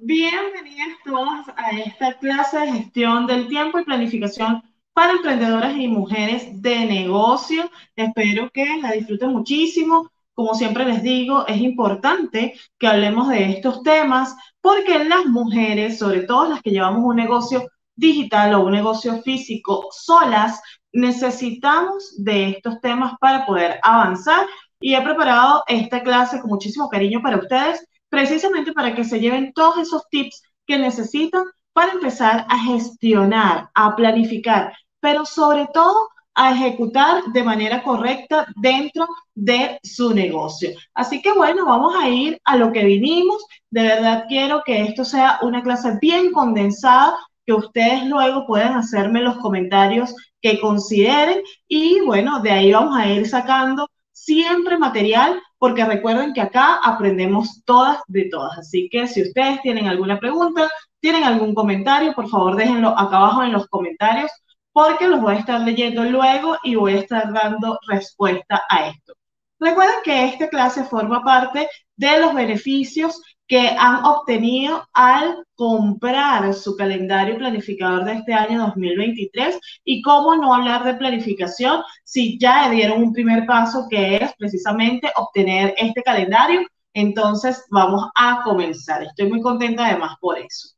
Bienvenidas todas a esta clase de gestión del tiempo y planificación para emprendedoras y mujeres de negocio. Espero que la disfruten muchísimo. Como siempre les digo, es importante que hablemos de estos temas porque las mujeres, sobre todo las que llevamos un negocio digital o un negocio físico solas, necesitamos de estos temas para poder avanzar. Y he preparado esta clase con muchísimo cariño para ustedes precisamente para que se lleven todos esos tips que necesitan para empezar a gestionar, a planificar, pero sobre todo a ejecutar de manera correcta dentro de su negocio. Así que bueno, vamos a ir a lo que vinimos. De verdad quiero que esto sea una clase bien condensada, que ustedes luego puedan hacerme los comentarios que consideren y bueno, de ahí vamos a ir sacando siempre material, porque recuerden que acá aprendemos todas de todas. Así que si ustedes tienen alguna pregunta, tienen algún comentario, por favor déjenlo acá abajo en los comentarios, porque los voy a estar leyendo luego y voy a estar dando respuesta a esto. Recuerden que esta clase forma parte de los beneficios que han obtenido al comprar su calendario planificador de este año 2023 y cómo no hablar de planificación si ya dieron un primer paso que es precisamente obtener este calendario. Entonces vamos a comenzar. Estoy muy contenta además por eso.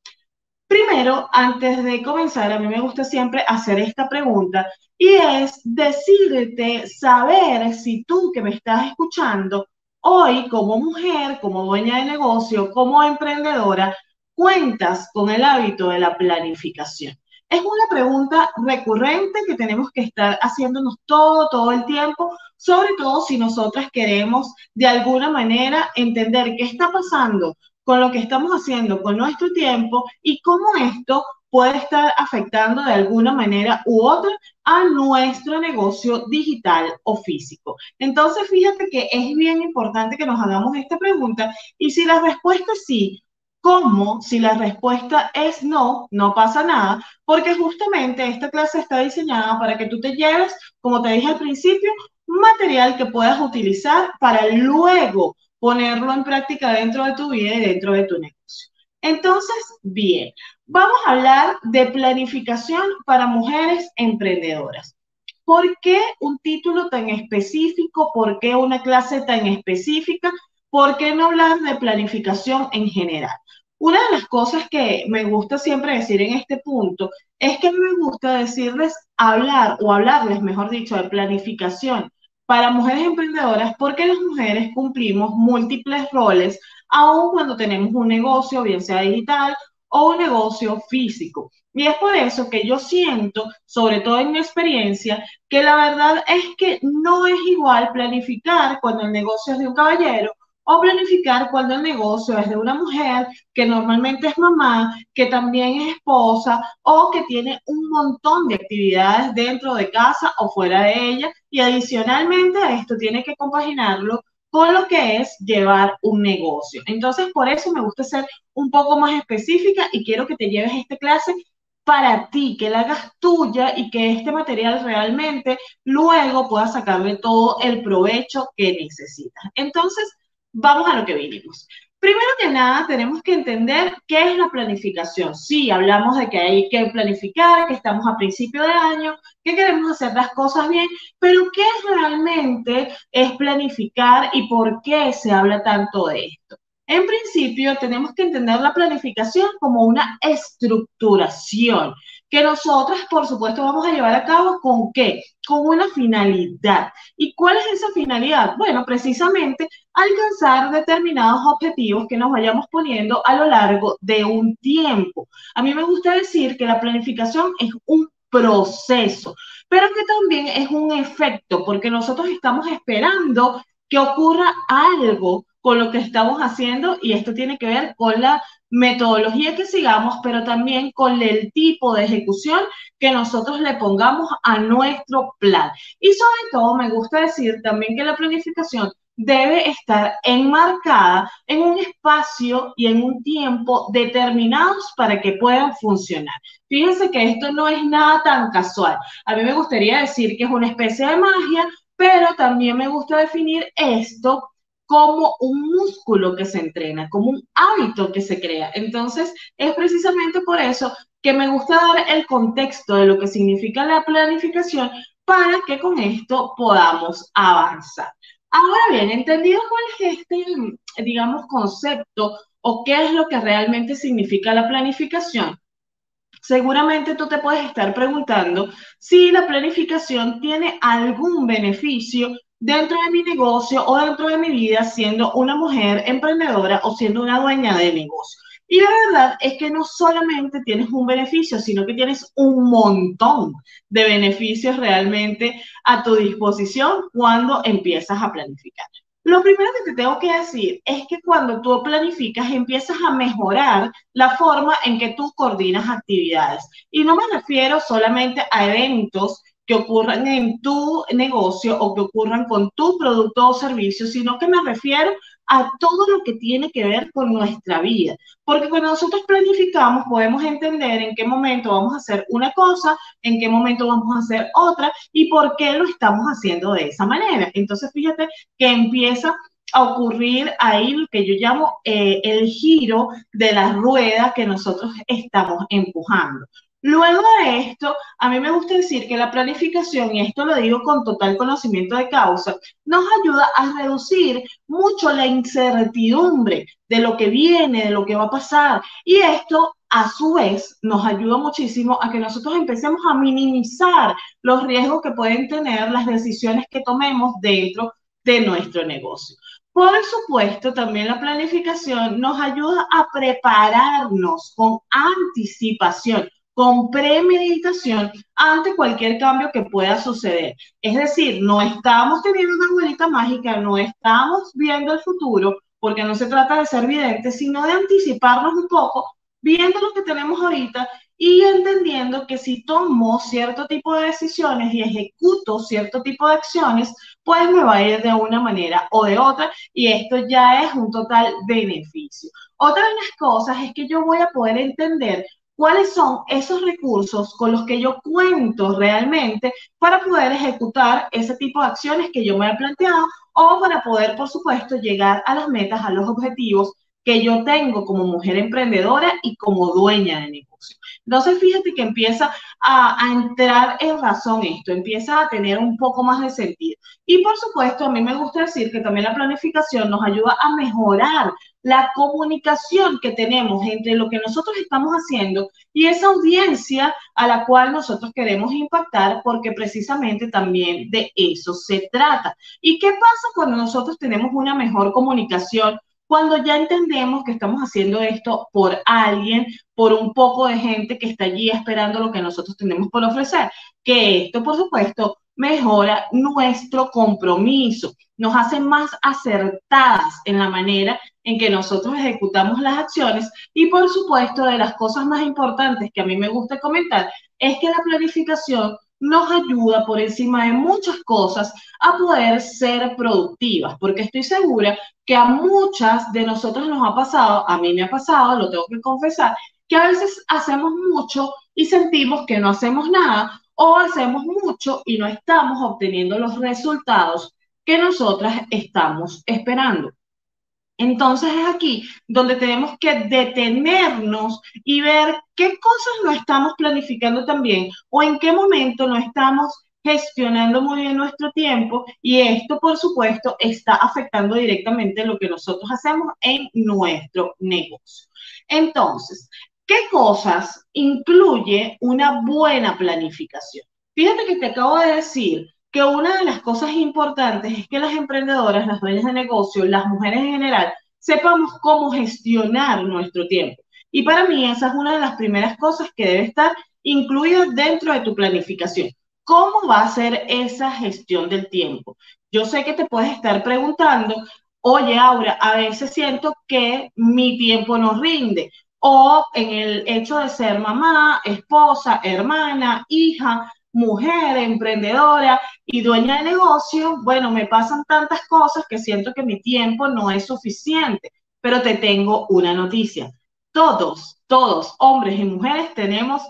Primero, antes de comenzar, a mí me gusta siempre hacer esta pregunta y es decirte, saber si tú que me estás escuchando hoy como mujer, como dueña de negocio, como emprendedora, cuentas con el hábito de la planificación. Es una pregunta recurrente que tenemos que estar haciéndonos todo el tiempo, sobre todo si nosotras queremos de alguna manera entender qué está pasando con lo que estamos haciendo con nuestro tiempo y cómo esto puede estar afectando de alguna manera u otra a nuestro negocio digital o físico. Entonces, fíjate que es bien importante que nos hagamos esta pregunta y si la respuesta es sí, ¿cómo? Si la respuesta es no, no pasa nada, porque justamente esta clase está diseñada para que tú te lleves, como te dije al principio, un material que puedas utilizar para luego ponerlo en práctica dentro de tu vida y dentro de tu negocio. Entonces, bien, vamos a hablar de planificación para mujeres emprendedoras. ¿Por qué un título tan específico? ¿Por qué una clase tan específica? ¿Por qué no hablar de planificación en general? Una de las cosas que me gusta siempre decir en este punto es que me gusta decirles hablar o hablarles, mejor dicho, de planificación para mujeres emprendedoras porque las mujeres cumplimos múltiples roles aun cuando tenemos un negocio, bien sea digital o un negocio físico. Y es por eso que yo siento, sobre todo en mi experiencia, que la verdad es que no es igual planificar cuando el negocio es de un caballero o planificar cuando el negocio es de una mujer que normalmente es mamá, que también es esposa o que tiene un montón de actividades dentro de casa o fuera de ella y adicionalmente a esto tiene que compaginarlo con lo que es llevar un negocio. Entonces, por eso me gusta ser un poco más específica y quiero que te lleves esta clase para ti, que la hagas tuya y que este material realmente luego puedas sacarle todo el provecho que necesitas. Entonces, vamos a lo que vinimos. Primero que nada, tenemos que entender qué es la planificación. Sí, hablamos de que hay que planificar, que estamos a principio de año, que queremos hacer las cosas bien, pero ¿qué realmente es planificar y por qué se habla tanto de esto? En principio, tenemos que entender la planificación como una estructuración que nosotras, por supuesto, vamos a llevar a cabo con qué? Con una finalidad. ¿Y cuál es esa finalidad? Bueno, precisamente alcanzar determinados objetivos que nos vayamos poniendo a lo largo de un tiempo. A mí me gusta decir que la planificación es un proceso, pero que también es un efecto, porque nosotros estamos esperando que ocurra algo con lo que estamos haciendo y esto tiene que ver con la metodología que sigamos, pero también con el tipo de ejecución que nosotros le pongamos a nuestro plan. Y sobre todo me gusta decir también que la planificación debe estar enmarcada en un espacio y en un tiempo determinados para que puedan funcionar. Fíjense que esto no es nada tan casual. A mí me gustaría decir que es una especie de magia, pero también me gusta definir esto como un músculo que se entrena, como un hábito que se crea. Entonces, es precisamente por eso que me gusta dar el contexto de lo que significa la planificación para que con esto podamos avanzar. Ahora bien, entendido cuál es este, digamos, concepto o qué es lo que realmente significa la planificación, seguramente tú te puedes estar preguntando si la planificación tiene algún beneficio dentro de mi negocio o dentro de mi vida siendo una mujer emprendedora o siendo una dueña de negocio. Y la verdad es que no solamente tienes un beneficio, sino que tienes un montón de beneficios realmente a tu disposición cuando empiezas a planificar. Lo primero que te tengo que decir es que cuando tú planificas empiezas a mejorar la forma en que tú coordinas actividades. Y no me refiero solamente a eventos que ocurran en tu negocio o que ocurran con tu producto o servicio, sino que me refiero a todo lo que tiene que ver con nuestra vida. Porque cuando nosotros planificamos podemos entender en qué momento vamos a hacer una cosa, en qué momento vamos a hacer otra y por qué lo estamos haciendo de esa manera. Entonces, fíjate que empieza a ocurrir ahí lo que yo llamo el giro de la rueda que nosotros estamos empujando. Luego de esto, a mí me gusta decir que la planificación, y esto lo digo con total conocimiento de causa, nos ayuda a reducir mucho la incertidumbre de lo que viene, de lo que va a pasar. Y esto, a su vez, nos ayuda muchísimo a que nosotros empecemos a minimizar los riesgos que pueden tener las decisiones que tomemos dentro de nuestro negocio. Por supuesto, también la planificación nos ayuda a prepararnos con anticipación, con premeditación ante cualquier cambio que pueda suceder. Es decir, no estamos teniendo una bolita mágica, no estamos viendo el futuro, porque no se trata de ser videntes, sino de anticiparnos un poco, viendo lo que tenemos ahorita y entendiendo que si tomo cierto tipo de decisiones y ejecuto cierto tipo de acciones, pues me va a ir de una manera o de otra y esto ya es un total beneficio. Otra de las cosas es que yo voy a poder entender cuáles son esos recursos con los que yo cuento realmente para poder ejecutar ese tipo de acciones que yo me he planteado o para poder, por supuesto, llegar a las metas, a los objetivos que yo tengo como mujer emprendedora y como dueña de negocio. Entonces, fíjate que empieza a entrar en razón esto, empieza a tener un poco más de sentido. Y por supuesto, a mí me gusta decir que también la planificación nos ayuda a mejorar la comunicación que tenemos entre lo que nosotros estamos haciendo y esa audiencia a la cual nosotros queremos impactar, porque precisamente también de eso se trata. ¿Y qué pasa cuando nosotros tenemos una mejor comunicación? Cuando ya entendemos que estamos haciendo esto por alguien, por un poco de gente que está allí esperando lo que nosotros tenemos por ofrecer, que esto, por supuesto, mejora nuestro compromiso, nos hace más acertadas en la manera en que nosotros ejecutamos las acciones y, por supuesto, de las cosas más importantes que a mí me gusta comentar es que la planificación nos ayuda por encima de muchas cosas a poder ser productivas, porque estoy segura que a muchas de nosotros nos ha pasado, a mí me ha pasado, lo tengo que confesar, que a veces hacemos mucho y sentimos que no hacemos nada o hacemos mucho y no estamos obteniendo los resultados que nosotras estamos esperando. Entonces es aquí donde tenemos que detenernos y ver qué cosas no estamos planificando también o en qué momento no estamos gestionando muy bien nuestro tiempo y esto, por supuesto, está afectando directamente lo que nosotros hacemos en nuestro negocio. Entonces, ¿qué cosas incluye una buena planificación? Fíjate que te acabo de decir que una de las cosas importantes es que las emprendedoras, las dueñas de negocio, las mujeres en general, sepamos cómo gestionar nuestro tiempo. Y para mí esa es una de las primeras cosas que debe estar incluida dentro de tu planificación. ¿Cómo va a ser esa gestión del tiempo? Yo sé que te puedes estar preguntando, oye, Aura, a veces siento que mi tiempo no rinde. O en el hecho de ser mamá, esposa, hermana, hija, mujer, emprendedora y dueña de negocio, bueno, me pasan tantas cosas que siento que mi tiempo no es suficiente. Pero te tengo una noticia. Todos, hombres y mujeres, tenemos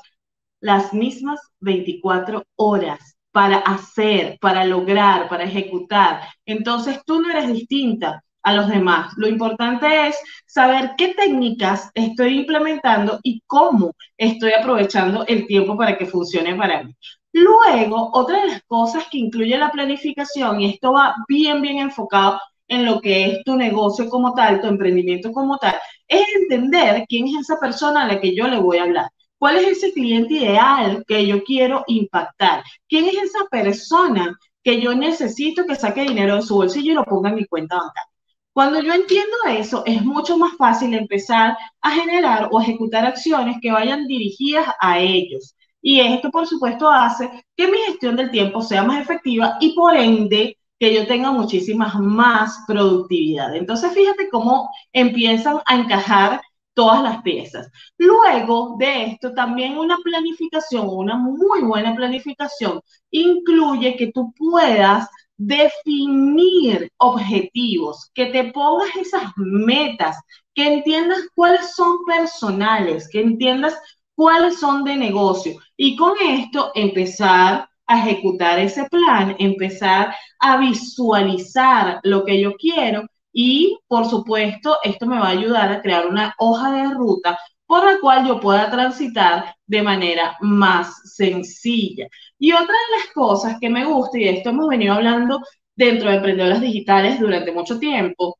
las mismas 24 horas para hacer, para lograr, para ejecutar. Entonces tú no eres distinta. a los demás. Lo importante es saber qué técnicas estoy implementando y cómo estoy aprovechando el tiempo para que funcione para mí. Luego, otra de las cosas que incluye la planificación, y esto va bien, bien enfocado en lo que es tu negocio como tal, tu emprendimiento como tal, es entender quién es esa persona a la que yo le voy a hablar. ¿Cuál es ese cliente ideal que yo quiero impactar? ¿Quién es esa persona que yo necesito que saque dinero de su bolsillo y lo ponga en mi cuenta bancaria? Cuando yo entiendo eso, es mucho más fácil empezar a generar o ejecutar acciones que vayan dirigidas a ellos. Y esto, por supuesto, hace que mi gestión del tiempo sea más efectiva y, por ende, que yo tenga muchísimas más productividad. Entonces, fíjate cómo empiezan a encajar todas las piezas. Luego de esto, también una planificación, una muy buena planificación, incluye que tú puedas definir objetivos, que te pongas esas metas, que entiendas cuáles son personales, que entiendas cuáles son de negocio y con esto empezar a ejecutar ese plan, empezar a visualizar lo que yo quiero y, por supuesto, esto me va a ayudar a crear una hoja de ruta por la cual yo pueda transitar de manera más sencilla. Y otra de las cosas que me gusta, y de esto hemos venido hablando dentro de Emprendedoras Digitales durante mucho tiempo,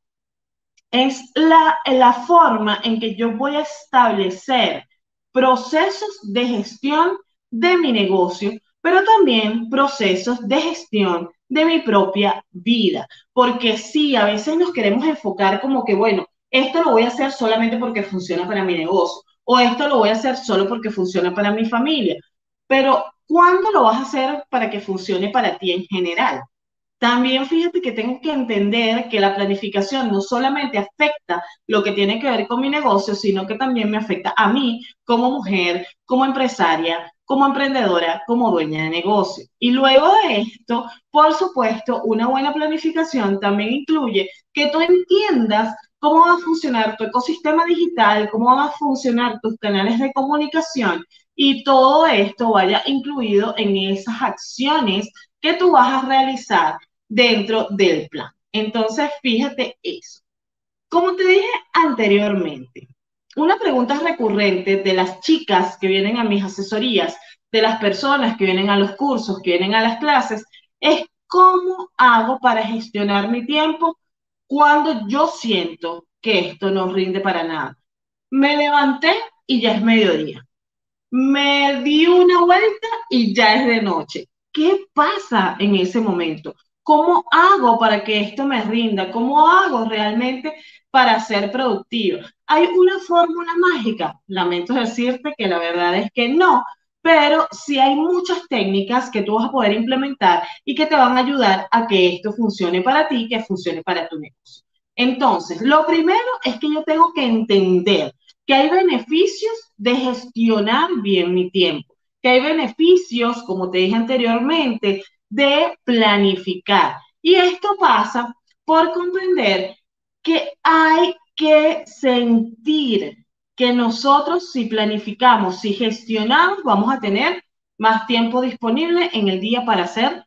es la forma en que yo voy a establecer procesos de gestión de mi negocio, pero también procesos de gestión de mi propia vida. Porque sí, a veces nos queremos enfocar como que, bueno, esto lo voy a hacer solamente porque funciona para mi negocio, o esto lo voy a hacer solo porque funciona para mi familia. Pero, ¿cuándo lo vas a hacer para que funcione para ti en general? También fíjate que tengo que entender que la planificación no solamente afecta lo que tiene que ver con mi negocio, sino que también me afecta a mí como mujer, como empresaria, como emprendedora, como dueña de negocio. Y luego de esto, por supuesto, una buena planificación también incluye que tú entiendas cómo va a funcionar tu ecosistema digital, cómo van a funcionar tus canales de comunicación y todo esto vaya incluido en esas acciones que tú vas a realizar dentro del plan. Entonces, fíjate eso. Como te dije anteriormente, una pregunta recurrente de las chicas que vienen a mis asesorías, de las personas que vienen a los cursos, que vienen a las clases, es cómo hago para gestionar mi tiempo cuando yo siento que esto no rinde para nada. Me levanté y ya es mediodía. Me di una vuelta y ya es de noche. ¿Qué pasa en ese momento? ¿Cómo hago para que esto me rinda? ¿Cómo hago realmente para ser productiva? ¿Hay una fórmula mágica? Lamento decirte que la verdad es que no, pero sí hay muchas técnicas que tú vas a poder implementar y que te van a ayudar a que esto funcione para ti, que funcione para tu negocio. Entonces, lo primero es que yo tengo que entender que hay beneficios de gestionar bien mi tiempo, que hay beneficios, como te dije anteriormente, de planificar. Y esto pasa por comprender que hay que sentir que nosotros si planificamos, si gestionamos, vamos a tener más tiempo disponible en el día para hacer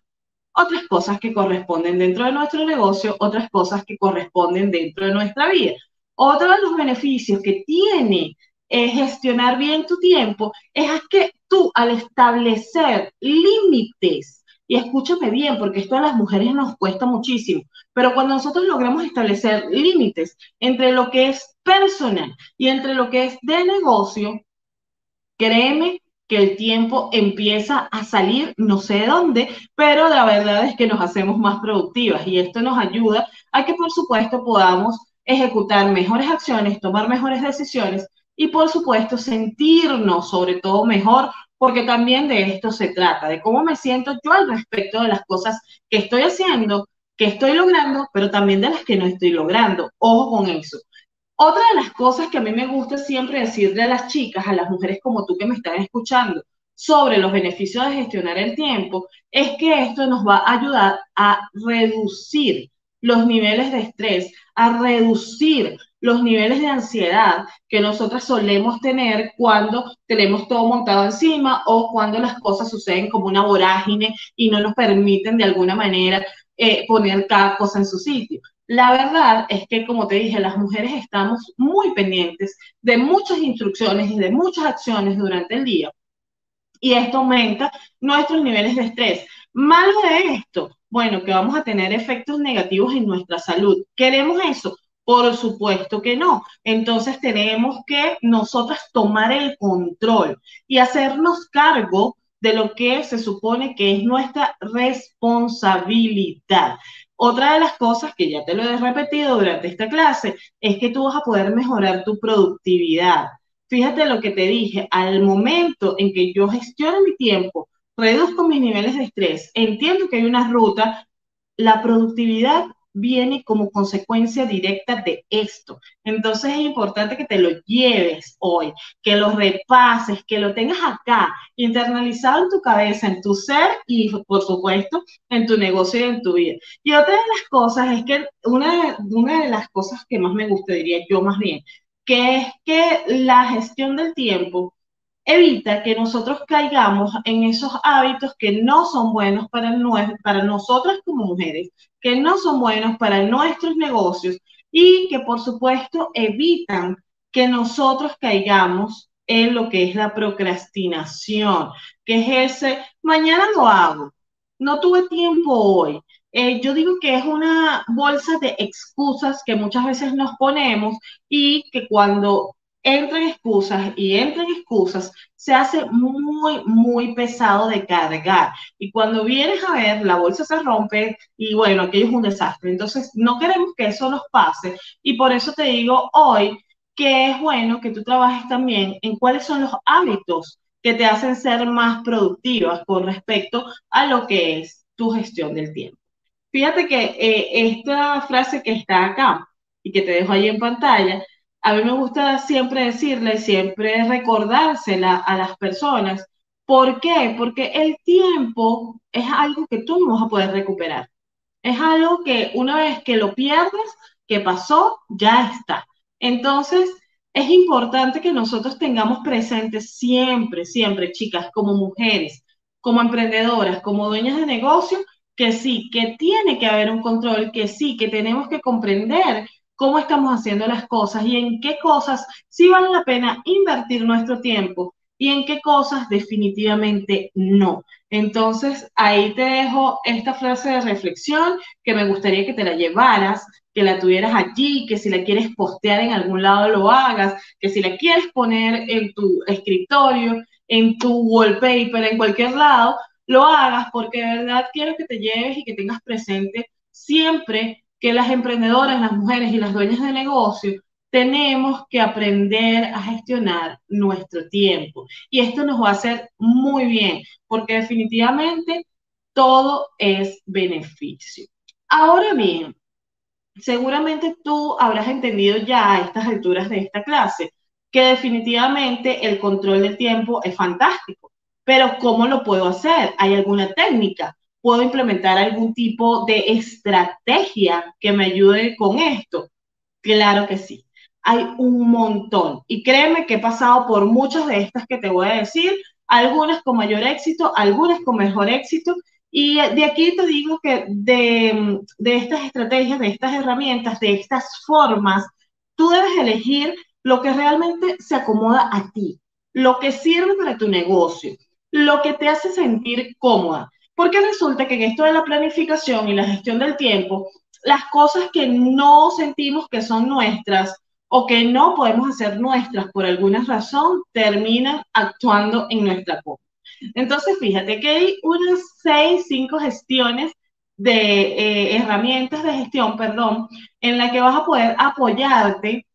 otras cosas que corresponden dentro de nuestro negocio, otras cosas que corresponden dentro de nuestra vida. Otro de los beneficios que tiene gestionar bien tu tiempo es que tú al establecer límites, y escúchame bien, porque esto a las mujeres nos cuesta muchísimo, pero cuando nosotros logramos establecer límites entre lo que es personal y entre lo que es de negocio, créeme que el tiempo empieza a salir, no sé de dónde, pero la verdad es que nos hacemos más productivas y esto nos ayuda a que, por supuesto, podamos ejecutar mejores acciones, tomar mejores decisiones y, por supuesto, sentirnos sobre todo mejor, porque también de esto se trata, de cómo me siento yo al respecto de las cosas que estoy haciendo, que estoy logrando, pero también de las que no estoy logrando. Ojo con eso. Otra de las cosas que a mí me gusta siempre decirle a las chicas, a las mujeres como tú que me están escuchando, sobre los beneficios de gestionar el tiempo, es que esto nos va a ayudar a reducir los niveles de estrés, a reducir los niveles de ansiedad que nosotras solemos tener cuando tenemos todo montado encima o cuando las cosas suceden como una vorágine y no nos permiten de alguna manera poner cada cosa en su sitio. La verdad es que, como te dije, las mujeres estamos muy pendientes de muchas instrucciones y de muchas acciones durante el día y esto aumenta nuestros niveles de estrés. Malo de esto, bueno, que vamos a tener efectos negativos en nuestra salud. ¿Queremos eso? Por supuesto que no. Entonces tenemos que nosotras tomar el control y hacernos cargo de lo que se supone que es nuestra responsabilidad. Otra de las cosas que ya te lo he repetido durante esta clase es que tú vas a poder mejorar tu productividad. Fíjate lo que te dije, al momento en que yo gestiono mi tiempo, reduzco mis niveles de estrés, entiendo que hay una ruta, la productividad viene como consecuencia directa de esto. Entonces es importante que te lo lleves hoy, que lo repases, que lo tengas acá, internalizado en tu cabeza, en tu ser y, por supuesto, en tu negocio y en tu vida. Y otra de las cosas es que una de las cosas que más me gusta, diría yo más bien, que es que la gestión del tiempo evita que nosotros caigamos en esos hábitos que no son buenos para nosotras como mujeres, que no son buenos para nuestros negocios y que por supuesto evitan que nosotros caigamos en lo que es la procrastinación, que es ese, mañana lo hago, no tuve tiempo hoy. Yo digo que es una bolsa de excusas que muchas veces nos ponemos y que cuando entran excusas, se hace muy, muy pesado de cargar. Y cuando vienes a ver, la bolsa se rompe y bueno, aquello es un desastre. Entonces, no queremos que eso nos pase. Y por eso te digo hoy que es bueno que tú trabajes también en cuáles son los hábitos que te hacen ser más productivas con respecto a lo que es tu gestión del tiempo. Fíjate que esta frase que está acá y que te dejo ahí en pantalla, a mí me gusta siempre decirle, siempre recordársela a las personas. ¿Por qué? Porque el tiempo es algo que tú no vas a poder recuperar. Es algo que una vez que lo pierdes, que pasó, ya está. Entonces, es importante que nosotros tengamos presente siempre, siempre, chicas, como mujeres, como emprendedoras, como dueñas de negocio, que sí, que tiene que haber un control, que sí, que tenemos que comprender cómo estamos haciendo las cosas y en qué cosas sí vale la pena invertir nuestro tiempo y en qué cosas definitivamente no. Entonces, ahí te dejo esta frase de reflexión que me gustaría que te la llevaras, que la tuvieras allí, que si la quieres postear en algún lado lo hagas, que si la quieres poner en tu escritorio, en tu wallpaper, en cualquier lado, lo hagas porque de verdad quiero que te lleves y que tengas presente siempre que las emprendedoras, las mujeres y las dueñas de negocio tenemos que aprender a gestionar nuestro tiempo. Y esto nos va a hacer muy bien, porque definitivamente todo es beneficio. Ahora bien, seguramente tú habrás entendido ya a estas alturas de esta clase que definitivamente el control del tiempo es fantástico, pero ¿cómo lo puedo hacer? ¿Hay alguna técnica? ¿Puedo implementar algún tipo de estrategia que me ayude con esto? Claro que sí. Hay un montón. Y créeme que he pasado por muchas de estas que te voy a decir, algunas con mayor éxito, algunas con mejor éxito. Y de aquí te digo que de estas estrategias, de estas herramientas, de estas formas, tú debes elegir lo que realmente se acomoda a ti, lo que sirve para tu negocio, lo que te hace sentir cómoda. Porque resulta que en esto de la planificación y la gestión del tiempo, las cosas que no sentimos que son nuestras o que no podemos hacer nuestras por alguna razón, terminan actuando en nuestra contra. Entonces, fíjate que hay unas 5 gestiones de herramientas de gestión, perdón, en la que vas a poder apoyarte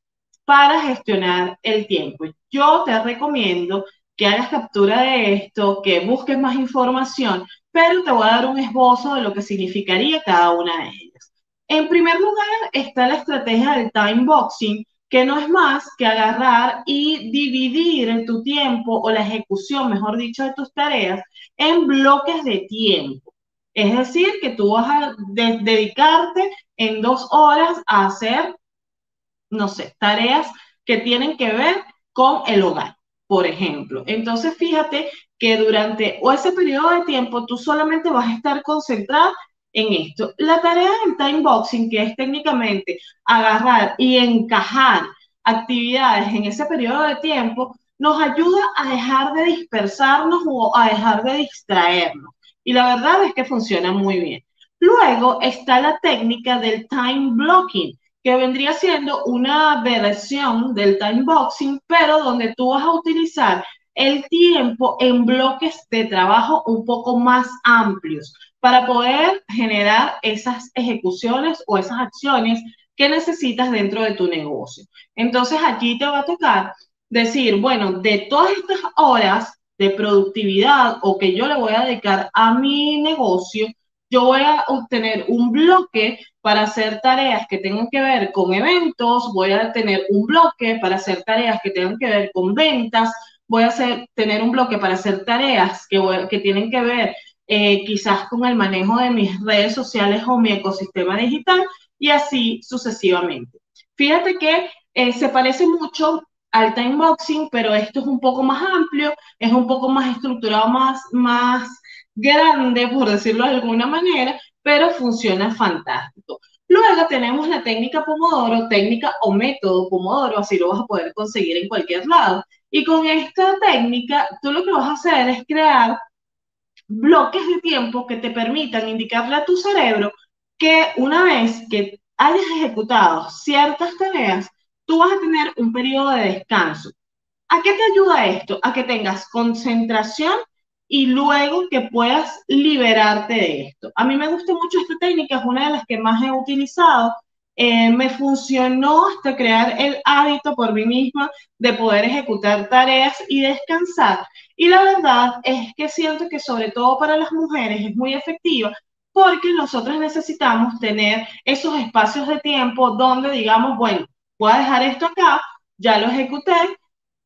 para gestionar el tiempo. Yo te recomiendo que hagas captura de esto, que busques más información, pero te voy a dar un esbozo de lo que significaría cada una de ellas. En primer lugar está la estrategia del time boxing, que no es más que agarrar y dividir tu tiempo o la ejecución, mejor dicho, de tus tareas en bloques de tiempo. Es decir, que tú vas a dedicarte en 2 horas a hacer, no sé, tareas que tienen que ver con el hogar, por ejemplo. Entonces, fíjate que durante ese periodo de tiempo tú solamente vas a estar concentrado en esto. La tarea del time boxing, que es técnicamente agarrar y encajar actividades en ese periodo de tiempo, nos ayuda a dejar de dispersarnos o a dejar de distraernos. Y la verdad es que funciona muy bien. Luego está la técnica del time blocking, que vendría siendo una versión del time boxing, pero donde tú vas a utilizar el tiempo en bloques de trabajo un poco más amplios para poder generar esas ejecuciones o esas acciones que necesitas dentro de tu negocio. Entonces allí te va a tocar decir, bueno, de todas estas horas de productividad o que yo le voy a dedicar a mi negocio, yo voy a obtener un bloque para hacer tareas que tengan que ver con eventos, voy a tener un bloque para hacer tareas que tengan que ver con ventas, voy a tener un bloque para hacer tareas que tienen que ver quizás con el manejo de mis redes sociales o mi ecosistema digital y así sucesivamente. Fíjate que se parece mucho al time boxing, pero esto es un poco más amplio, es un poco más estructurado, más grande, por decirlo de alguna manera, pero funciona fantástico. Luego tenemos la técnica Pomodoro, técnica o método Pomodoro, así lo vas a poder conseguir en cualquier lado. Y con esta técnica, tú lo que vas a hacer es crear bloques de tiempo que te permitan indicarle a tu cerebro que una vez que hayas ejecutado ciertas tareas, tú vas a tener un periodo de descanso. ¿A qué te ayuda esto? A que tengas concentración y luego que puedas liberarte de esto. A mí me gusta mucho esta técnica, es una de las que más he utilizado. Me funcionó hasta crear el hábito por mí misma de poder ejecutar tareas y descansar. Y la verdad es que siento que sobre todo para las mujeres es muy efectiva porque nosotros necesitamos tener esos espacios de tiempo donde digamos, bueno, voy a dejar esto acá, ya lo ejecuté,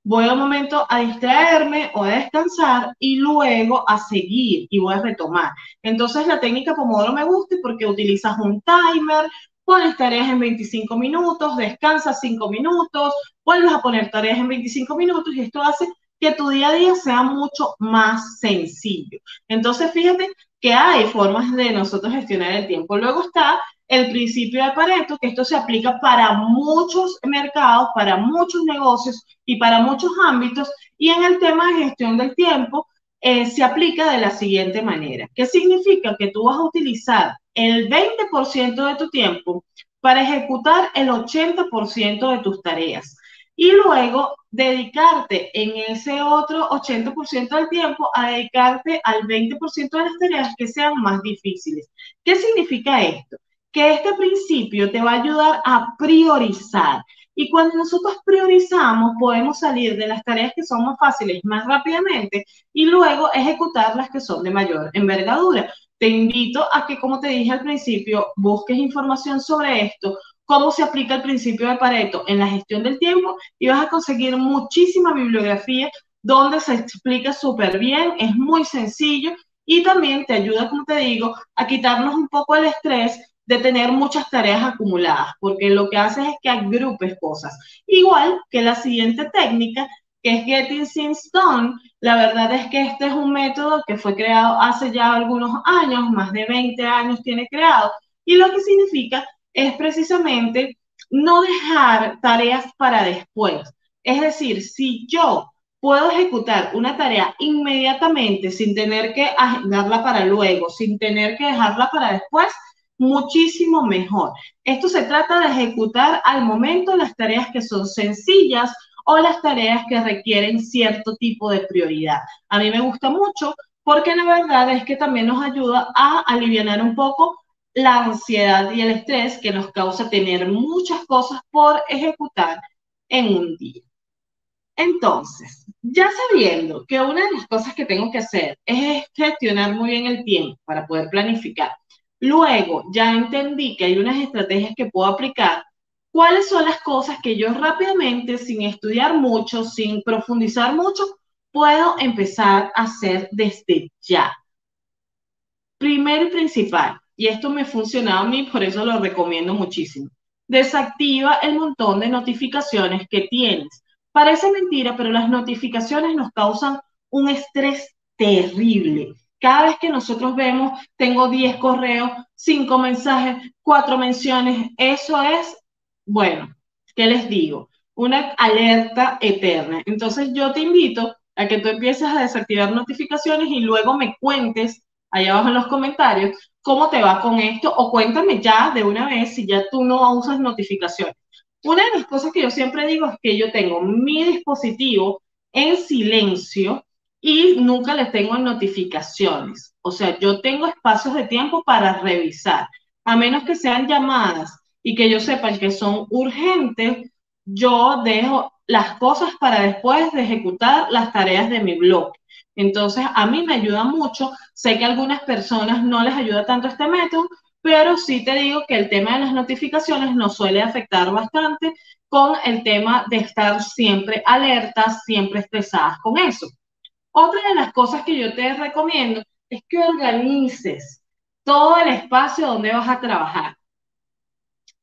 voy un momento a distraerme o a descansar y luego a seguir y voy a retomar. Entonces la técnica Pomodoro me gusta porque utilizas un timer, pones tareas en 25 minutos, descansas 5 minutos, vuelves a poner tareas en 25 minutos y esto hace que tu día a día sea mucho más sencillo. Entonces fíjate que hay formas de nosotros gestionar el tiempo. Luego está el principio de Pareto, que esto se aplica para muchos mercados, para muchos negocios y para muchos ámbitos. Y en el tema de gestión del tiempo, se aplica de la siguiente manera. ¿Qué significa? Que tú vas a utilizar el 20% de tu tiempo para ejecutar el 80% de tus tareas. Y luego dedicarte en ese otro 80% del tiempo a dedicarte al 20% de las tareas que sean más difíciles. ¿Qué significa esto? Que este principio te va a ayudar a priorizar. Y cuando nosotros priorizamos, podemos salir de las tareas que son más fáciles más rápidamente y luego ejecutar las que son de mayor envergadura. Te invito a que, como te dije al principio, busques información sobre esto, cómo se aplica el principio de Pareto en la gestión del tiempo y vas a conseguir muchísima bibliografía donde se explica súper bien, es muy sencillo y también te ayuda, como te digo, a quitarnos un poco el estrés de tener muchas tareas acumuladas, porque lo que haces es que agrupes cosas. Igual que la siguiente técnica, que es Getting Things Done, la verdad es que este es un método que fue creado hace ya algunos años, más de 20 años tiene creado, y lo que significa es precisamente no dejar tareas para después. Es decir, si yo puedo ejecutar una tarea inmediatamente sin tener que agendarla para luego, sin tener que dejarla para después, muchísimo mejor. Esto se trata de ejecutar al momento las tareas que son sencillas o las tareas que requieren cierto tipo de prioridad. A mí me gusta mucho porque la verdad es que también nos ayuda a aliviar un poco la ansiedad y el estrés que nos causa tener muchas cosas por ejecutar en un día. Entonces, ya sabiendo que una de las cosas que tengo que hacer es gestionar muy bien el tiempo para poder planificar, luego ya entendí que hay unas estrategias que puedo aplicar, ¿cuáles son las cosas que yo rápidamente, sin estudiar mucho, sin profundizar mucho, puedo empezar a hacer desde ya? Primero y principal, y esto me funcionaba a mí, por eso lo recomiendo muchísimo. Desactiva el montón de notificaciones que tienes. Parece mentira, pero las notificaciones nos causan un estrés terrible. Cada vez que nosotros vemos, tengo 10 correos, 5 mensajes, 4 menciones, eso es, bueno, ¿qué les digo? Una alerta eterna. Entonces yo te invito a que tú empieces a desactivar notificaciones y luego me cuentes allá abajo en los comentarios cómo te va con esto o cuéntame ya de una vez si ya tú no usas notificaciones. Una de las cosas que yo siempre digo es que yo tengo mi dispositivo en silencio y nunca les tengo notificaciones. O sea, yo tengo espacios de tiempo para revisar, a menos que sean llamadas y que yo sepa que son urgentes, yo dejo las cosas para después de ejecutar las tareas de mi blog. Entonces, a mí me ayuda mucho. Sé que a algunas personas no les ayuda tanto este método, pero sí te digo que el tema de las notificaciones nos suele afectar bastante con el tema de estar siempre alertas, siempre estresadas con eso. Otra de las cosas que yo te recomiendo es que organices todo el espacio donde vas a trabajar.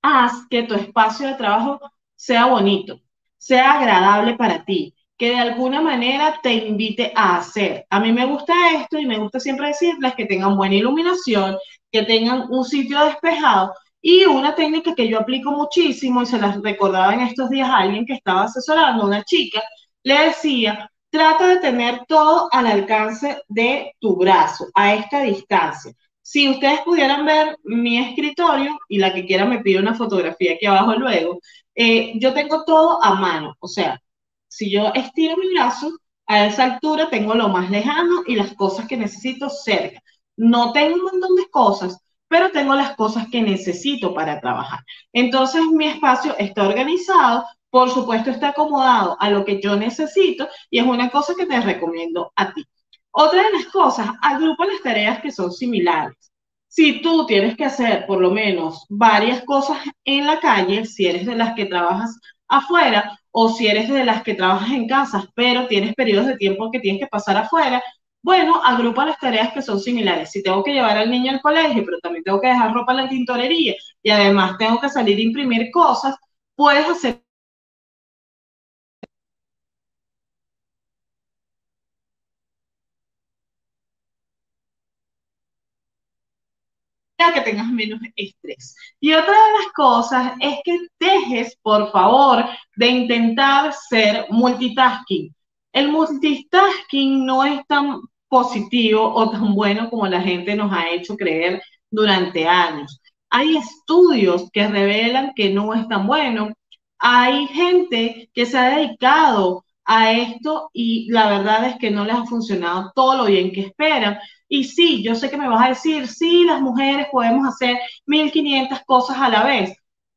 Haz que tu espacio de trabajo sea bonito, sea agradable para ti, que de alguna manera te invite a hacer. A mí me gusta esto y me gusta siempre decirles que tengan buena iluminación, que tengan un sitio despejado y una técnica que yo aplico muchísimo y se las recordaba en estos días a alguien que estaba asesorando, una chica, le decía, trata de tener todo al alcance de tu brazo, a esta distancia. Si ustedes pudieran ver mi escritorio, y la que quiera me pide una fotografía aquí abajo luego, yo tengo todo a mano. O sea, si yo estiro mi brazo, a esa altura tengo lo más lejano y las cosas que necesito cerca. No tengo un montón de cosas, pero tengo las cosas que necesito para trabajar. Entonces mi espacio está organizado, por supuesto está acomodado a lo que yo necesito y es una cosa que te recomiendo a ti. Otra de las cosas, agrupa las tareas que son similares. Si tú tienes que hacer por lo menos varias cosas en la calle, si eres de las que trabajas afuera o si eres de las que trabajas en casa, pero tienes periodos de tiempo que tienes que pasar afuera, bueno, agrupa las tareas que son similares. Si tengo que llevar al niño al colegio, pero también tengo que dejar ropa en la tintorería y además tengo que salir a imprimir cosas, puedes hacer que tengas menos estrés. Y otra de las cosas es que dejes, por favor, de intentar ser multitasking. El multitasking no es tan positivo o tan bueno como la gente nos ha hecho creer durante años. Hay estudios que revelan que no es tan bueno. Hay gente que se ha dedicado a esto y la verdad es que no les ha funcionado todo lo bien que esperan. Y sí, yo sé que me vas a decir, sí, las mujeres podemos hacer 1500 cosas a la vez,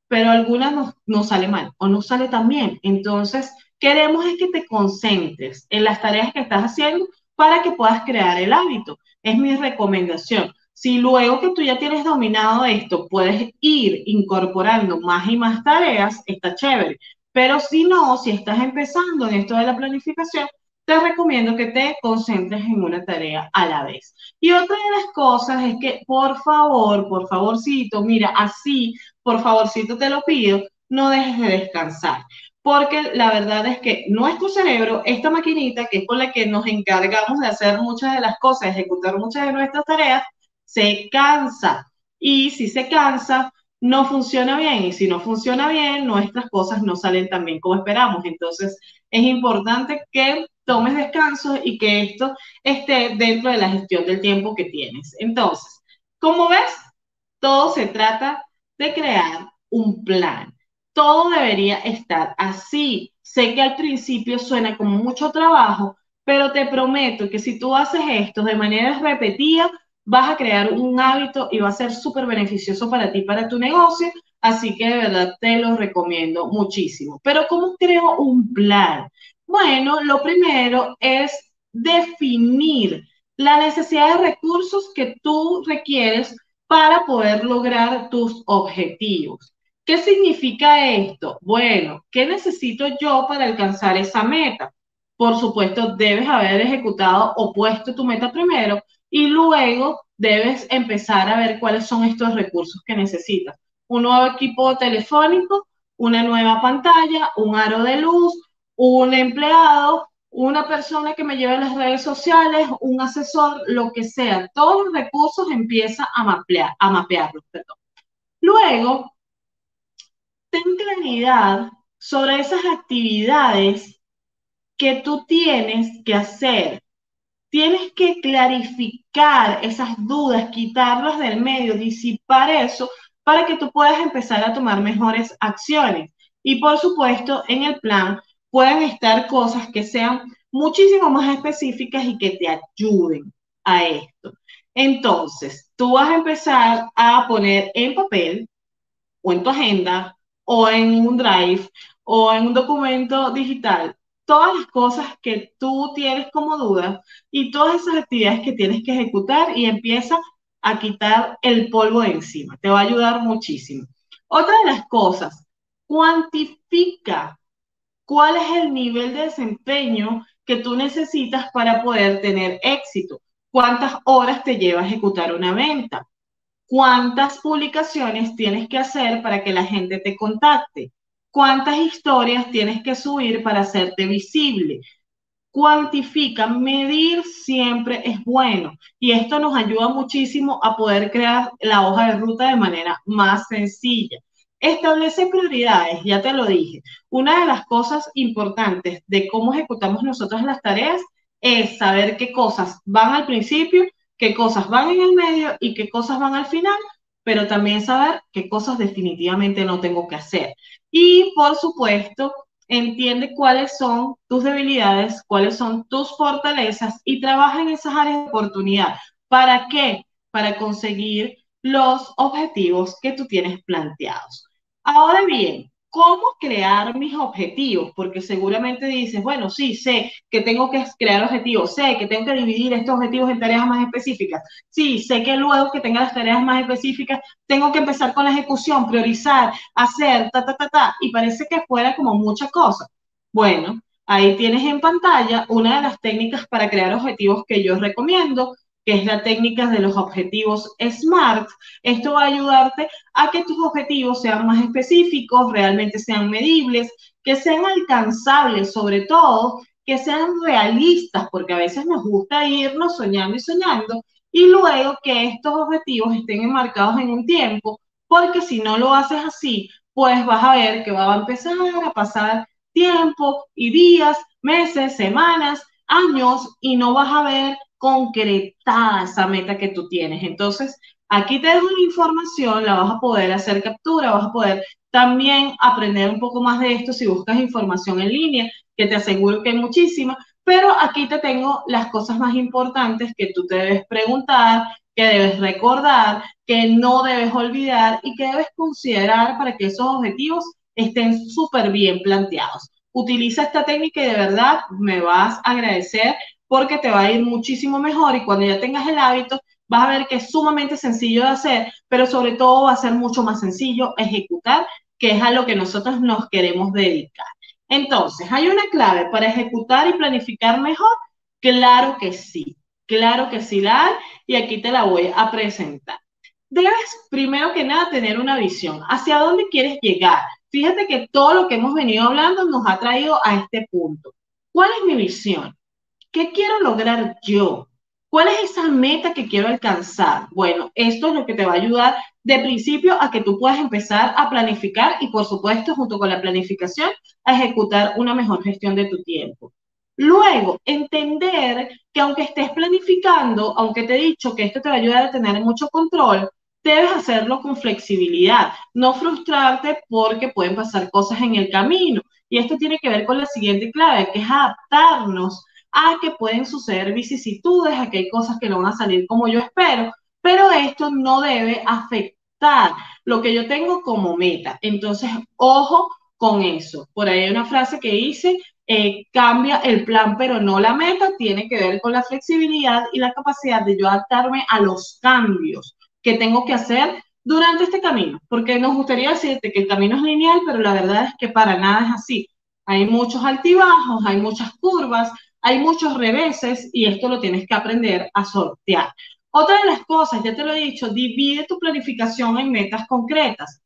pero algunas no sale mal o no sale tan bien. Entonces, queremos es que te concentres en las tareas que estás haciendo para que puedas crear el hábito. Es mi recomendación. Si luego que tú ya tienes dominado esto, puedes ir incorporando más y más tareas, está chévere. Pero si no, si estás empezando en esto de la planificación, te recomiendo que te concentres en una tarea a la vez. Y otra de las cosas es que, por favorcito, mira, así, por favorcito te lo pido, no dejes de descansar. Porque la verdad es que nuestro cerebro, esta maquinita que es con la que nos encargamos de hacer muchas de las cosas, ejecutar muchas de nuestras tareas, se cansa. Y si se cansa, no funciona bien. Y si no funciona bien, nuestras cosas no salen tan bien como esperamos. Entonces, es importante que tomes descanso y que esto esté dentro de la gestión del tiempo que tienes. Entonces, como ves, todo se trata de crear un plan. Todo debería estar así. Sé que al principio suena como mucho trabajo, pero te prometo que si tú haces esto de manera repetida, vas a crear un hábito y va a ser súper beneficioso para ti, para tu negocio. Así que de verdad te lo recomiendo muchísimo. Pero ¿cómo creo un plan? Bueno, lo primero es definir la necesidad de recursos que tú requieres para poder lograr tus objetivos. ¿Qué significa esto? Bueno, ¿qué necesito yo para alcanzar esa meta? Por supuesto, debes haber ejecutado o puesto tu meta primero y luego debes empezar a ver cuáles son estos recursos que necesitas. Un nuevo equipo telefónico, una nueva pantalla, un aro de luz, un empleado, una persona que me lleve las redes sociales, un asesor, lo que sea. Todos los recursos empieza a mapearlos, perdón. Luego, ten claridad sobre esas actividades que tú tienes que hacer. Tienes que clarificar esas dudas, quitarlas del medio, disipar eso para que tú puedas empezar a tomar mejores acciones. Y por supuesto, en el plan pueden estar cosas que sean muchísimo más específicas y que te ayuden a esto. Entonces, tú vas a empezar a poner en papel o en tu agenda o en un drive o en un documento digital todas las cosas que tú tienes como duda y todas esas actividades que tienes que ejecutar y empieza a quitar el polvo de encima. Te va a ayudar muchísimo. Otra de las cosas, cuantifica cuál es el nivel de desempeño que tú necesitas para poder tener éxito. ¿Cuántas horas te lleva a ejecutar una venta? ¿Cuántas publicaciones tienes que hacer para que la gente te contacte? ¿Cuántas historias tienes que subir para hacerte visible? Cuantifica, medir siempre es bueno y esto nos ayuda muchísimo a poder crear la hoja de ruta de manera más sencilla. Establece prioridades, ya te lo dije. Una de las cosas importantes de cómo ejecutamos nosotros las tareas es saber qué cosas van al principio, qué cosas van en el medio y qué cosas van al final, pero también saber qué cosas definitivamente no tengo que hacer. Y por supuesto, entiende cuáles son tus debilidades, cuáles son tus fortalezas y trabaja en esas áreas de oportunidad. ¿Para qué? Para conseguir los objetivos que tú tienes planteados. Ahora bien, ¿cómo crear mis objetivos? Porque seguramente dices, bueno, sí, sé que tengo que crear objetivos, sé que tengo que dividir estos objetivos en tareas más específicas. Sí, sé que luego que tenga las tareas más específicas, tengo que empezar con la ejecución, priorizar, hacer, y parece que fuera como mucha cosa. Bueno, ahí tienes en pantalla una de las técnicas para crear objetivos que yo recomiendo, que es la técnica de los objetivos SMART. Esto va a ayudarte a que tus objetivos sean más específicos, realmente sean medibles, que sean alcanzables sobre todo, que sean realistas, porque a veces nos gusta irnos soñando y soñando, y luego que estos objetivos estén enmarcados en un tiempo, porque si no lo haces así, pues vas a ver que va a empezar a pasar tiempo y días, meses, semanas, años, y no vas a ver concretada esa meta que tú tienes. Entonces, aquí te dejo la información, la vas a poder hacer captura, vas a poder también aprender un poco más de esto si buscas información en línea, que te aseguro que hay muchísima, pero aquí te tengo las cosas más importantes que tú te debes preguntar, que debes recordar, que no debes olvidar y que debes considerar para que esos objetivos estén súper bien planteados. Utiliza esta técnica y de verdad me vas a agradecer porque te va a ir muchísimo mejor y cuando ya tengas el hábito vas a ver que es sumamente sencillo de hacer, pero sobre todo va a ser mucho más sencillo ejecutar, que es a lo que nosotros nos queremos dedicar. Entonces, ¿hay una clave para ejecutar y planificar mejor? Claro que sí la hay y aquí te la voy a presentar. Debes, primero que nada, tener una visión. ¿Hacia dónde quieres llegar? Fíjate que todo lo que hemos venido hablando nos ha traído a este punto. ¿Cuál es mi visión? ¿Qué quiero lograr yo? ¿Cuál es esa meta que quiero alcanzar? Bueno, esto es lo que te va a ayudar de principio a que tú puedas empezar a planificar y, por supuesto, junto con la planificación, a ejecutar una mejor gestión de tu tiempo. Luego, entender que aunque estés planificando, aunque te he dicho que esto te va a ayudar a tener mucho control, debes hacerlo con flexibilidad, no frustrarte porque pueden pasar cosas en el camino. Y esto tiene que ver con la siguiente clave, que es adaptarnos a que pueden suceder vicisitudes, a que hay cosas que no van a salir como yo espero, pero esto no debe afectar lo que yo tengo como meta. Entonces, ojo con eso. Por ahí hay una frase que dice, cambia el plan pero no la meta, tiene que ver con la flexibilidad y la capacidad de yo adaptarme a los cambios que tengo que hacer durante este camino, porque nos gustaría decirte que el camino es lineal, pero la verdad es que para nada es así. Hay muchos altibajos, hay muchas curvas, hay muchos reveses y esto lo tienes que aprender a sortear. Otra de las cosas, ya te lo he dicho, divide tu planificación en metas concretas.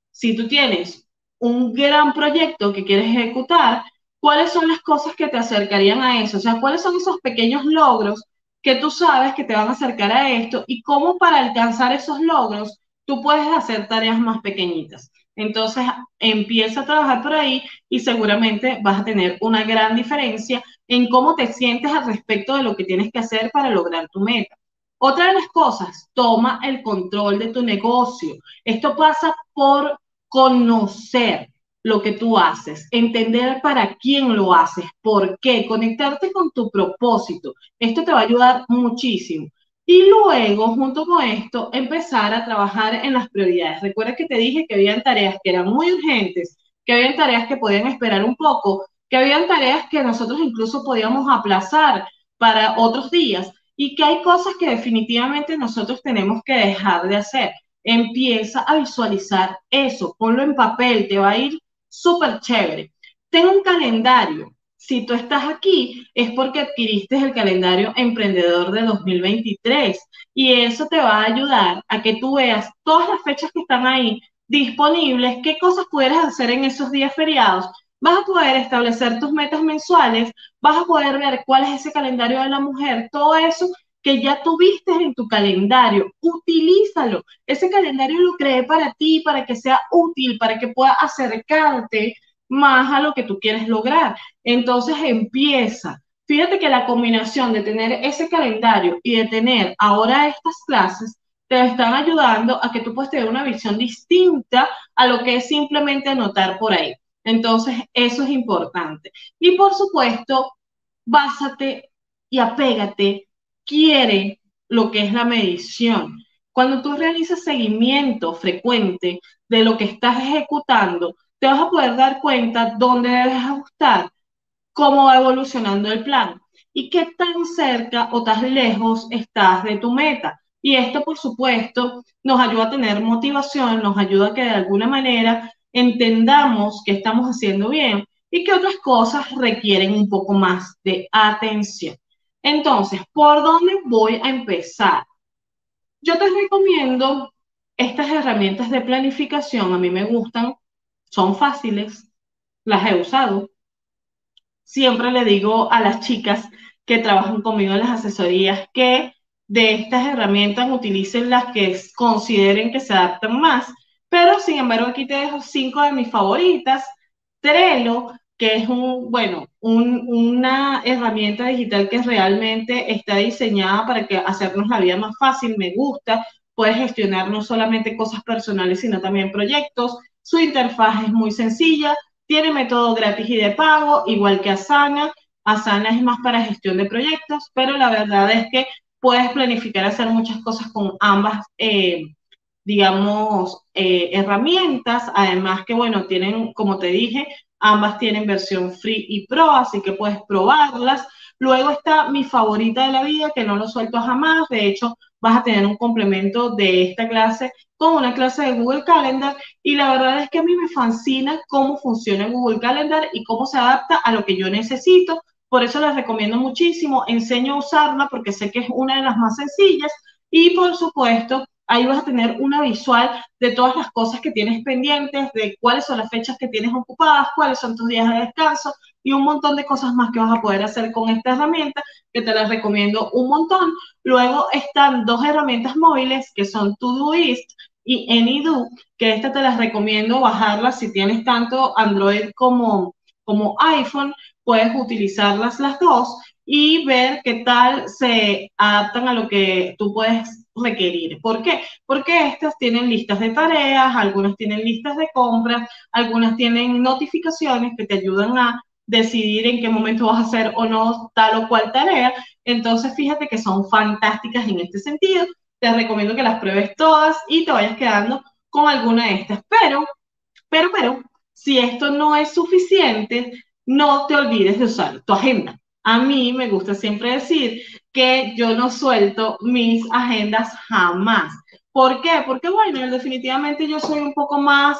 Si tú tienes un gran proyecto que quieres ejecutar, ¿cuáles son las cosas que te acercarían a eso? O sea, ¿cuáles son esos pequeños logros que tú sabes que te van a acercar a esto y cómo para alcanzar esos logros tú puedes hacer tareas más pequeñitas? Entonces, empieza a trabajar por ahí y seguramente vas a tener una gran diferencia en cómo te sientes al respecto de lo que tienes que hacer para lograr tu meta. Otra de las cosas, toma el control de tu negocio. Esto pasa por conocer lo que tú haces, entender para quién lo haces, por qué, conectarte con tu propósito. Esto te va a ayudar muchísimo. Y luego, junto con esto, empezar a trabajar en las prioridades. Recuerda que te dije que habían tareas que eran muy urgentes, que habían tareas que podían esperar un poco, que habían tareas que nosotros incluso podíamos aplazar para otros días y que hay cosas que definitivamente nosotros tenemos que dejar de hacer. Empieza a visualizar eso, ponlo en papel, te va a ir súper chévere. Ten un calendario. Si tú estás aquí es porque adquiriste el calendario emprendedor de 2023 y eso te va a ayudar a que tú veas todas las fechas que están ahí disponibles, qué cosas pudieras hacer en esos días feriados. Vas a poder establecer tus metas mensuales, vas a poder ver cuál es ese calendario de la mujer, todo eso que ya tuviste en tu calendario, utilízalo. Ese calendario lo creé para ti, para que sea útil, para que pueda acercarte más a lo que tú quieres lograr. Entonces empieza. Fíjate que la combinación de tener ese calendario y de tener ahora estas clases te están ayudando a que tú puedas tener una visión distinta a lo que es simplemente anotar por ahí. Entonces, eso es importante. Y por supuesto, básate y apégate, quiere lo que es la medición. Cuando tú realizas seguimiento frecuente de lo que estás ejecutando, te vas a poder dar cuenta dónde debes ajustar, cómo va evolucionando el plan y qué tan cerca o tan lejos estás de tu meta. Y esto, por supuesto, nos ayuda a tener motivación, nos ayuda a que de alguna manera entendamos que estamos haciendo bien y que otras cosas requieren un poco más de atención. Entonces, ¿por dónde voy a empezar? Yo te recomiendo estas herramientas de planificación, a mí me gustan, son fáciles, las he usado. Siempre le digo a las chicas que trabajan conmigo en las asesorías que de estas herramientas utilicen las que consideren que se adaptan más, pero sin embargo aquí te dejo 5 de mis favoritas. Trello, que es una herramienta digital que realmente está diseñada para que hacernos la vida más fácil, me gusta, puedes gestionar no solamente cosas personales, sino también proyectos. Su interfaz es muy sencilla, tiene método gratis y de pago, igual que Asana. Asana es más para gestión de proyectos, pero la verdad es que puedes planificar hacer muchas cosas con ambas, digamos, herramientas. Además que, bueno, tienen, como te dije, ambas tienen versión free y pro, así que puedes probarlas. Luego está mi favorita de la vida, que no lo suelto jamás. De hecho, vas a tener un complemento de esta clase con una clase de Google Calendar y la verdad es que a mí me fascina cómo funciona Google Calendar y cómo se adapta a lo que yo necesito. Por eso les recomiendo muchísimo. Enseño a usarla porque sé que es una de las más sencillas y por supuesto ahí vas a tener una visual de todas las cosas que tienes pendientes, de cuáles son las fechas que tienes ocupadas, cuáles son tus días de descanso y un montón de cosas más que vas a poder hacer con esta herramienta que te las recomiendo un montón. Luego están 2 herramientas móviles que son Todoist y AnyDo, que esta te las recomiendo bajarlas si tienes tanto Android como iPhone, puedes utilizarlas las dos y ver qué tal se adaptan a lo que tú puedes requerir. ¿Por qué? Porque estas tienen listas de tareas, algunas tienen listas de compras, algunas tienen notificaciones que te ayudan a decidir en qué momento vas a hacer o no tal o cual tarea. Entonces, fíjate que son fantásticas en este sentido. Te recomiendo que las pruebes todas y te vayas quedando con alguna de estas. Pero, si esto no es suficiente, no te olvides de usar tu agenda. A mí me gusta siempre decir que yo no suelto mis agendas jamás. ¿Por qué? Porque, bueno, definitivamente yo soy un poco más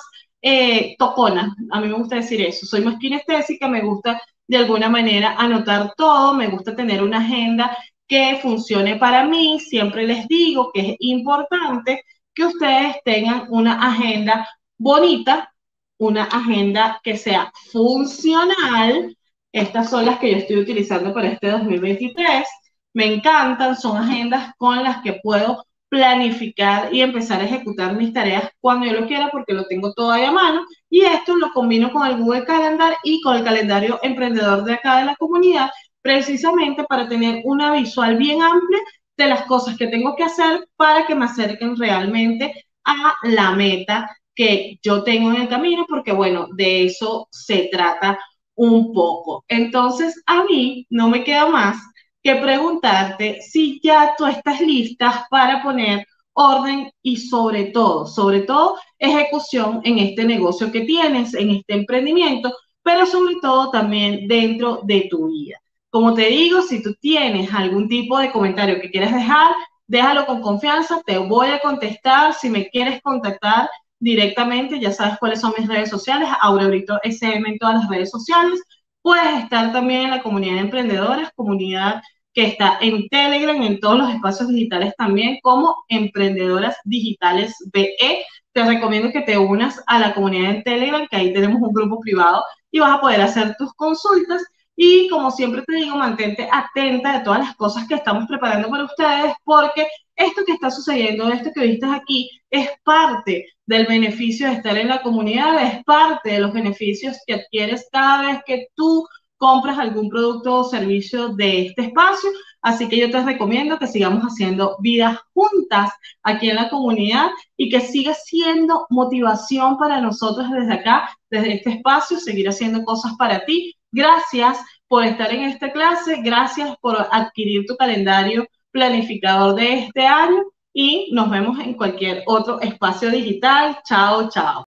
tocona. A mí me gusta decir eso. Soy más kinestésica, me gusta de alguna manera anotar todo, me gusta tener una agenda que funcione para mí. Siempre les digo que es importante que ustedes tengan una agenda bonita, una agenda que sea funcional, Estas son las que yo estoy utilizando para este 2023. Me encantan, son agendas con las que puedo planificar y empezar a ejecutar mis tareas cuando yo lo quiera porque lo tengo todo ahí a mano. Y esto lo combino con el Google Calendar y con el calendario emprendedor de acá de la comunidad, precisamente para tener una visual bien amplia de las cosas que tengo que hacer para que me acerquen realmente a la meta que yo tengo en el camino, porque bueno, de eso se trata un poco. Entonces, a mí no me queda más que preguntarte si ya tú estás lista para poner orden y sobre todo, ejecución en este negocio que tienes, en este emprendimiento, pero sobre todo también dentro de tu vida. Como te digo, si tú tienes algún tipo de comentario que quieres dejar, déjalo con confianza, te voy a contestar. Si me quieres contactar directamente, ya sabes cuáles son mis redes sociales, Aurebrito SM en todas las redes sociales. Puedes estar también en la comunidad de emprendedoras, comunidad que está en Telegram, en todos los espacios digitales también, como Emprendedoras Digitales BE. Te recomiendo que te unas a la comunidad de Telegram, que ahí tenemos un grupo privado y vas a poder hacer tus consultas. Y como siempre te digo, mantente atenta de todas las cosas que estamos preparando para ustedes, porque esto que está sucediendo, esto que viste aquí, es parte del beneficio de estar en la comunidad, es parte de los beneficios que adquieres cada vez que tú compras algún producto o servicio de este espacio. Así que yo te recomiendo que sigamos haciendo vidas juntas aquí en la comunidad y que siga siendo motivación para nosotros desde acá, desde este espacio, seguir haciendo cosas para ti. Gracias por estar en esta clase, gracias por adquirir tu calendario planificador de este año y nos vemos en cualquier otro espacio digital. Chao, chao.